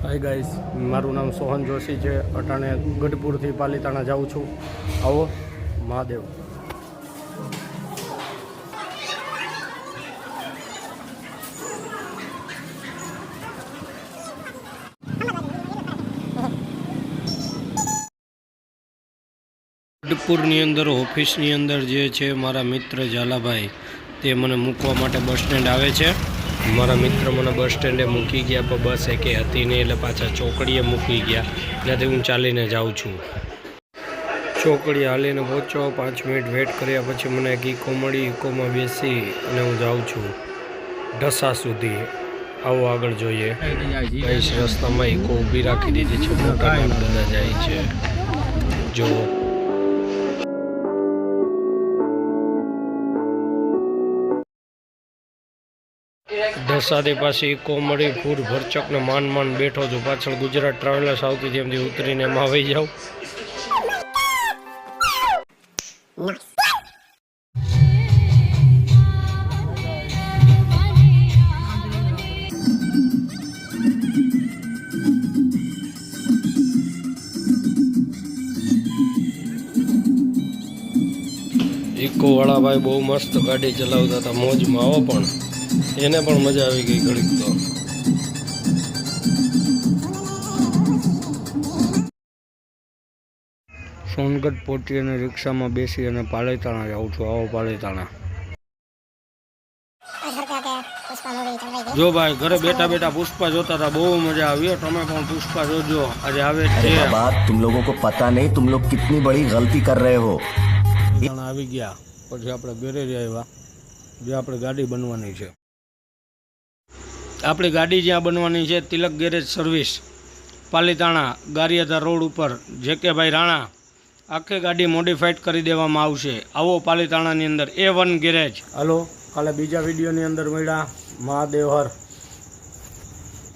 Hi guys, मारू नाम सोहन जोशी है। अटाणे गढ़पुर थी पालीताणा जाऊँ छूँ। आओ महादेव। गढ़पुरनी अंदर ऑफिसनी अंदर जे छे मारा मित्र झालाभाई ते मने मूकवा माटे बस स्टेन्ड आवे छे। मारा मित्र मने बस स्टेन्डे मूकी गया, पर बस एके हती नहीं એટલે પાછા ચોકડીએ મૂકી ગયા। ત્યાંથી હું ચાલીને જાઉં છું। ચોકડી હાલીને પહોંચો, 5 મિનિટ વેટ કર્યા પછી મને એક ઇકો મળી। ઇકોમાં બેસી અને હું જાઉં છું ઢસા સુધી। આવો આગળ જોઈએ। ગાઈસ, રસ્તામાં ઇકો ઊભી રાખી દીધી છે, મોટા દાદા જાય છે। જો ઢસાથી પાછી ઇકો મળી, ફૂર ભરચક ને માંડ માંડ બેઠો છું। પાછળ ગુજરાત ટ્રાવેલર્સ આવતી હતી, એમથી ઉતરીને એમાં આવી જાઉં। ઇકો વાળા ભાઈ બહુ મસ્ત ગાડી ચલાવતા હતા, મોજમાં। આવો પણ એને પણ મજા આવી ગઈ ઘડીક તો। સોનગઢ પહોંચી અને રિક્ષામાં બેસી અને પાલીતાણા જાઉં છું। આવો પાલીતાણા। જો ભાઈ, ઘરે બેઠા બેઠા પુષ્પા જોતા હતા, બહુ મજા આવી। તમે પણ પુષ્પા જોજો, આજે આવે છે। तुम लोगों को पता नहीं तुम लोग कितनी बड़ी गलती कर रहे हो। આવી ગયા પછી આપણે ગેરેજ આવ્યા, જે આપણે ગાડી બનવાની છે। આપણી ગાડી જ્યાં બનવાની છે Tilak garage service, Palitana Gariyadhar road ઉપર જેકે ભાઈ રાણા। આખી ગાડી મોડિફાઈડ કરી દેવામાં આવશે। આવો પાલીતાણાની અંદર A1 ગેરેજ। હાલો, કાલે બીજા વિડીયોની અંદર મળ્યા। મહાદેવ હર।